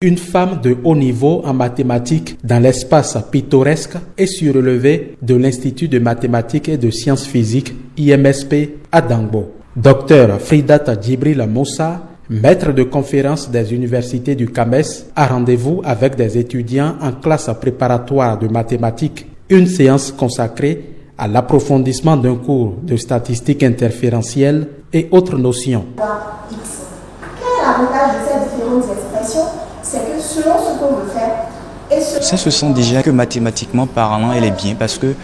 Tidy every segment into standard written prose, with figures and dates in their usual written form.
Une femme de haut niveau en mathématiques dans l'espace pittoresque est surélevée de l'Institut de mathématiques et de sciences physiques IMSP à Dangbo. Dr Fridat Djibril Moussa, maître de conférence des universités du CAMES, a rendez-vous avec des étudiants en classe préparatoire de mathématiques. Une séance consacrée à l'approfondissement d'un cours de statistiques interférentielles et autres notions. Quel est l'avantage de ces différentes expressions? C'est que selon ce qu'on veut faire, ça se sent déjà que mathématiquement parlant, elle est bien parce que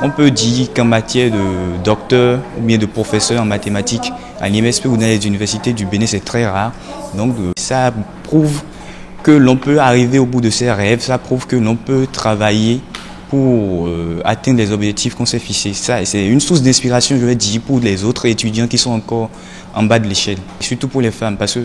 on peut dire qu'en matière de docteur ou bien de professeur en mathématiques, à l'IMSP ou dans les universités du Bénin, c'est très rare. Donc ça prouve que l'on peut arriver au bout de ses rêves, ça prouve que l'on peut travailler pour atteindre les objectifs qu'on s'est fixés. Ça, c'est une source d'inspiration, je vais dire, pour les autres étudiants qui sont encore en bas de l'échelle. Surtout pour les femmes, parce que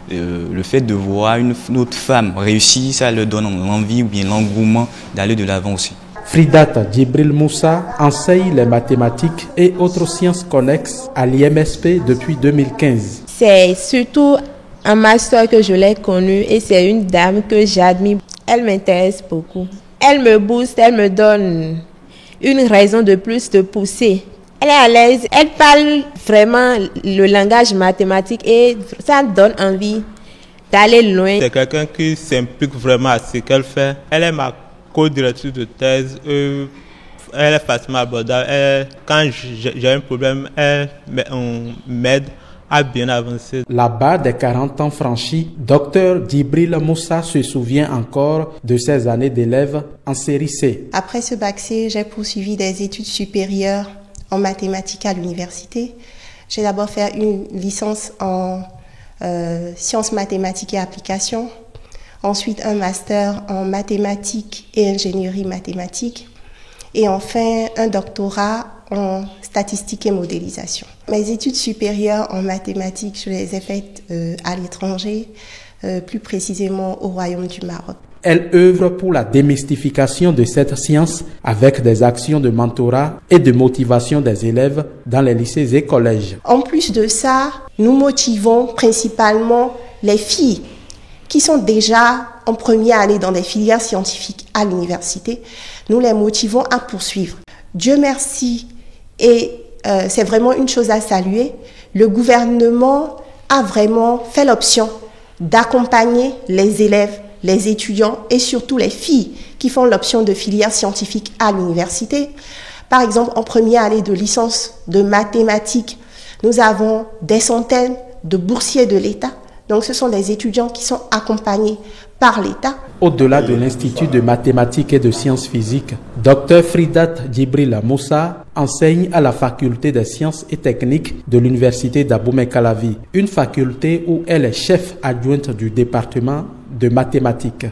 le fait de voir une autre femme réussir, ça leur donne l'envie ou bien l'engouement d'aller de l'avant aussi. Fridat Djibril Moussa enseigne les mathématiques et autres sciences connexes à l'IMSP depuis 2015. C'est surtout un master que je l'ai connu et c'est une dame que j'admire. Elle m'intéresse beaucoup. Elle me booste, elle me donne une raison de plus de pousser. Elle est à l'aise, elle parle vraiment le langage mathématique et ça donne envie d'aller loin. C'est quelqu'un qui s'implique vraiment à ce qu'elle fait. Elle est ma co-directrice de thèse. Elle est facilement abordable. Quand j'ai un problème, elle m'aide à bien avancer. La barre des 40 ans franchis, Dr Djibril Moussa se souvient encore de ses années d'élève en série C. Après ce bac C, j'ai poursuivi des études supérieures en mathématiques à l'université. J'ai d'abord fait une licence en sciences mathématiques et applications, ensuite un master en mathématiques et ingénierie mathématique, et enfin un doctorat en statistiques et modélisation. Mes études supérieures en mathématiques, je les ai faites à l'étranger, plus précisément au Royaume du Maroc. Elle œuvre pour la démystification de cette science avec des actions de mentorat et de motivation des élèves dans les lycées et collèges. En plus de ça, nous motivons principalement les filles qui sont déjà en première année dans des filières scientifiques à l'université. Nous les motivons à poursuivre. Dieu merci, et c'est vraiment une chose à saluer, le gouvernement a vraiment fait l'option d'accompagner les élèves, les étudiants et surtout les filles qui font l'option de filière scientifique à l'université. Par exemple, en première année de licence de mathématiques, nous avons des centaines de boursiers de l'État. Donc ce sont des étudiants qui sont accompagnés par l'État. Au-delà de l'Institut de mathématiques et de sciences physiques, Dr Fridat Djibril Moussa enseigne à la faculté des sciences et techniques de l'université d'Abomey-Calavi, une faculté où elle est chef adjointe du département de mathématiques.